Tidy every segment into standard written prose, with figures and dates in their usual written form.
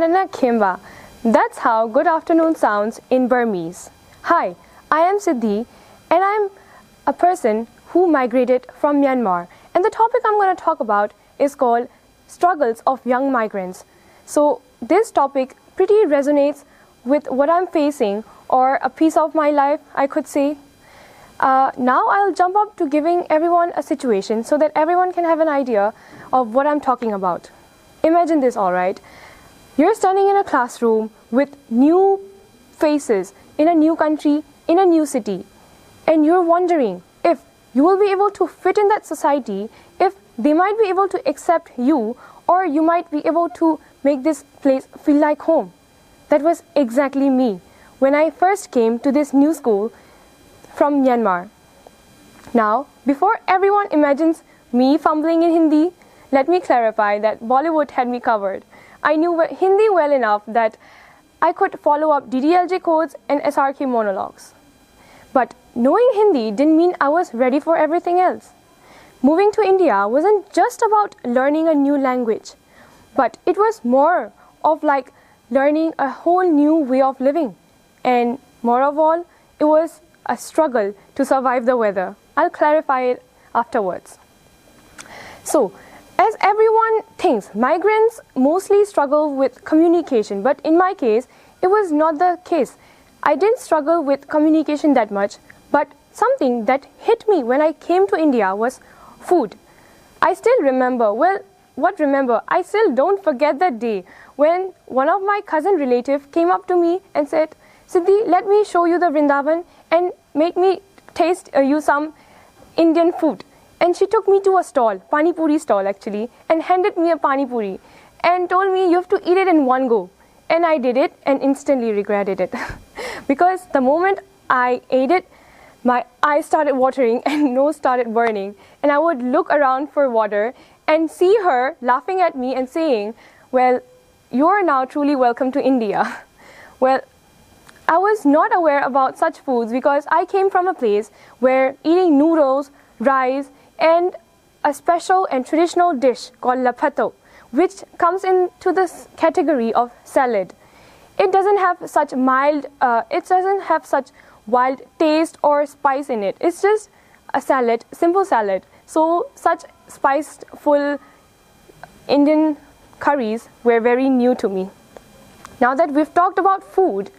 Manana Khemba. That's how good afternoon sounds in Burmese. Hi, I am Siddhi and I'm a person who migrated from Myanmar. And the topic I'm going to talk about is called struggles of young migrants. So this topic pretty resonates with what I'm facing or a piece of my life, I could say. Now I'll jump up to giving everyone a situation so that everyone can have an idea of what I'm talking about. Imagine this, alright? You're standing in a classroom with new faces in a new country, in a new city, and you're wondering if you will be able to fit in that society, if they might be able to accept you, or you might be able to make this place feel like home. That was exactly me when I first came to this new school from Myanmar. Now, before everyone imagines me fumbling in Hindi, let me clarify that Bollywood had me covered. I knew Hindi well enough that I could follow up DDLJ codes and SRK monologues. But knowing Hindi didn't mean I was ready for everything else. Moving to India wasn't just about learning a new language, but it was more of like learning a whole new way of living. And more of all, it was a struggle to survive the weather. I'll clarify it afterwards. So, as everyone thinks, migrants mostly struggle with communication, but in my case, it was not the case. I didn't struggle with communication that much, but something that hit me when I came to India was food. I still remember, I still don't forget that day when one of my cousin relatives came up to me and said, Siddhi, let me show you the Vrindavan and make me taste you some Indian food. And she took me to a stall, Pani Puri stall actually, and handed me a Pani Puri and told me you have to eat it in one go. And I did it and instantly regretted it. Because the moment I ate it, my eyes started watering and nose started burning. And I would look around for water and see her laughing at me and saying, well, you are now truly welcome to India. Well, I was not aware about such foods because I came from a place where eating noodles, rice, and a special and traditional dish called lapato, which comes into this category of salad. It doesn't have such wild taste or spice in it. It's just a salad, simple salad. So such spiced full Indian curries were very new to me. Now that we've talked about food,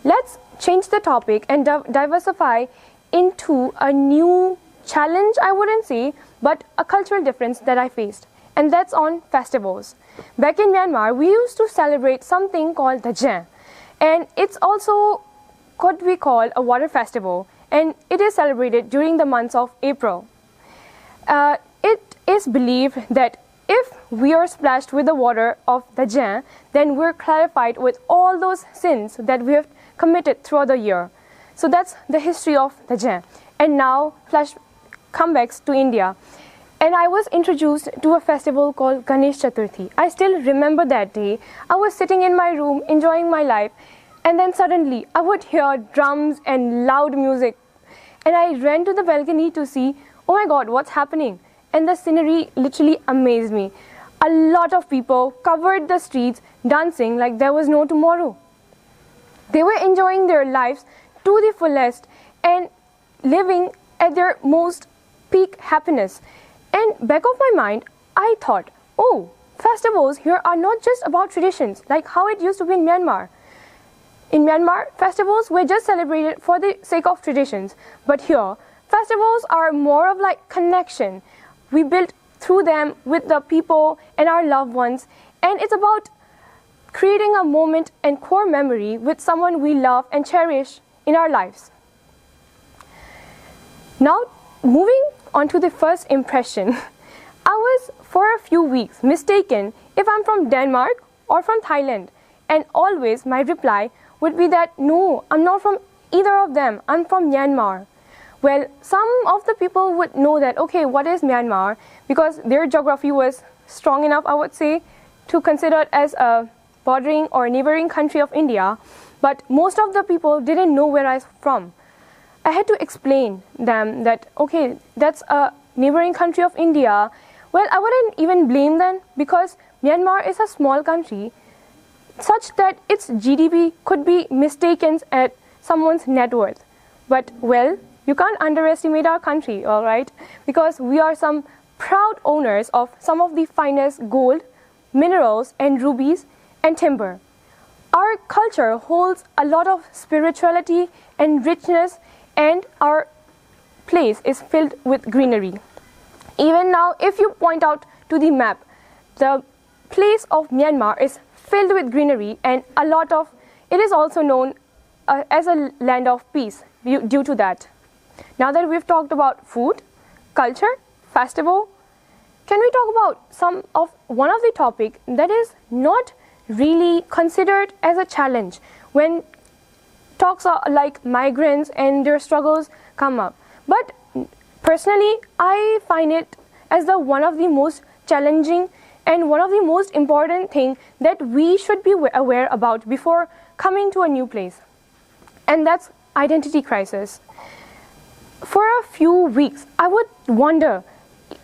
let's change the topic and diversify into a new challenge, I wouldn't say, but a cultural difference that I faced. And that's on festivals. Back in Myanmar, we used to celebrate something called the Chaw. And it's also what we call a water festival. And it is celebrated during the months of April. It is believed that if we are splashed with the water of the Chaw, then we're clarified with all those sins that we have committed throughout the year. So that's the history of the Chaw. And now, comebacks to India. And I was introduced to a festival called Ganesh Chaturthi. I still remember that day. I was sitting in my room enjoying my life, and then suddenly I would hear drums and loud music. And I ran to the balcony to see, oh my God, what's happening? And the scenery literally amazed me. A lot of people covered the streets dancing like there was no tomorrow. They were enjoying their lives to the fullest and living at their most peak happiness. And back of my mind, I thought, oh, festivals here are not just about traditions like how it used to be in Myanmar. In Myanmar, festivals were just celebrated for the sake of traditions. But here, festivals are more of like connection. We built through them with the people and our loved ones. And it's about creating a moment and core memory with someone we love and cherish in our lives. Now, moving on to the first impression, I was for a few weeks mistaken if I'm from Denmark or from Thailand, and always my reply would be that no, I'm not from either of them, I'm from Myanmar. Well, some of the people would know that, okay, what is Myanmar? Because their geography was strong enough, I would say, to consider it as a bordering or neighboring country of India, but most of the people didn't know where I was from. I had to explain them that, okay, that's a neighboring country of India. Well, I wouldn't even blame them because Myanmar is a small country such that its GDP could be mistaken at someone's net worth. But well, you can't underestimate our country, all right? Because we are some proud owners of some of the finest gold, minerals and rubies and timber. Our culture holds a lot of spirituality and richness, and our place is filled with greenery. Even now, if you point out to the map, the place of Myanmar is filled with greenery, and it is also known as a land of peace due to that. Now that we've talked about food, culture, festival, can we talk about one of the topic that is not really considered as a challenge when talks are like migrants and their struggles come up? But personally, I find it as one of the most challenging and one of the most important thing that we should be aware about before coming to a new place. And that's identity crisis. For a few weeks, I would wonder,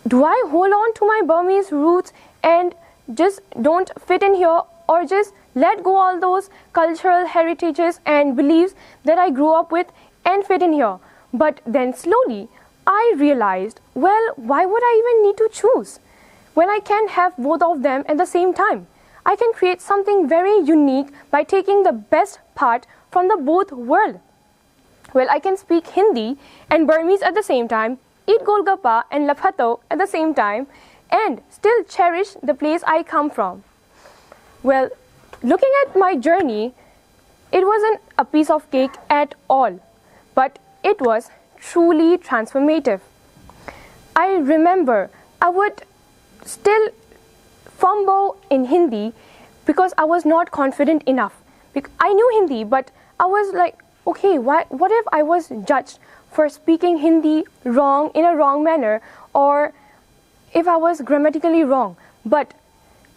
do I hold on to my Burmese roots and just don't fit in here, or just let go all those cultural heritages and beliefs that I grew up with and fit in here? But then slowly, I realized, well, why would I even need to choose when I can have both of them at the same time? I can create something very unique by taking the best part from the both world. Well, I can speak Hindi and Burmese at the same time, eat golgappa and laphato at the same time, and still cherish the place I come from. Well, looking at my journey, it wasn't a piece of cake at all, but it was truly transformative. I remember I would still fumble in Hindi because I was not confident enough. I knew Hindi, but I was like, okay, what if I was judged for speaking Hindi wrong, in a wrong manner, or if I was grammatically wrong? But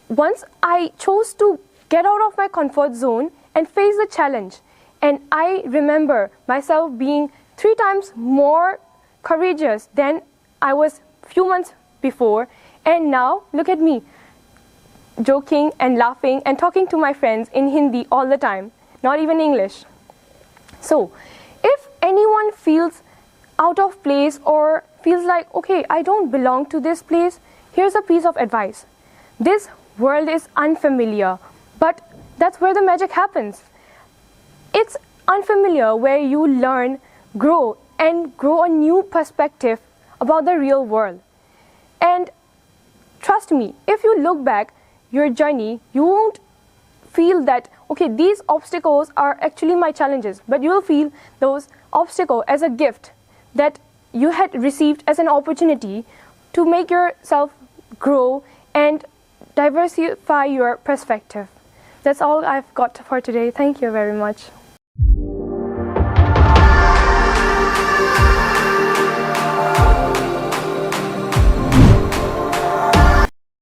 once I chose to get out of my comfort zone and face the challenge, and I remember myself being 3 times more courageous than I was few months before, and now look at me, joking and laughing and talking to my friends in Hindi all the time, not even English. So, if anyone feels out of place or feels like, okay, I don't belong to this place, here's a piece of advice. This world is unfamiliar, but that's where the magic happens. It's unfamiliar where you learn, grow a new perspective about the real world. And trust me, if you look back your journey, you won't feel that, okay, these obstacles are actually my challenges, but you will feel those obstacles as a gift that you had received as an opportunity to make yourself grow and diversify your perspective. That's all I've got for today. Thank you very much.